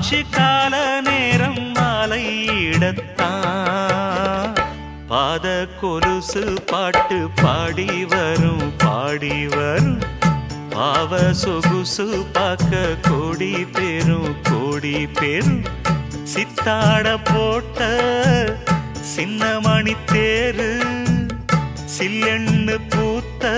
ஆச்சு கால நேரம் மாலையிடத்தான் பாத கொலுசு பாட்டு பாடி வரும் பாடி வரும் பாவ சொகுசு பார்க்க கோடி பேரும் சித்தாட போட்ட சின்ன மணி தேரு சில்லெண்ணு பூத்த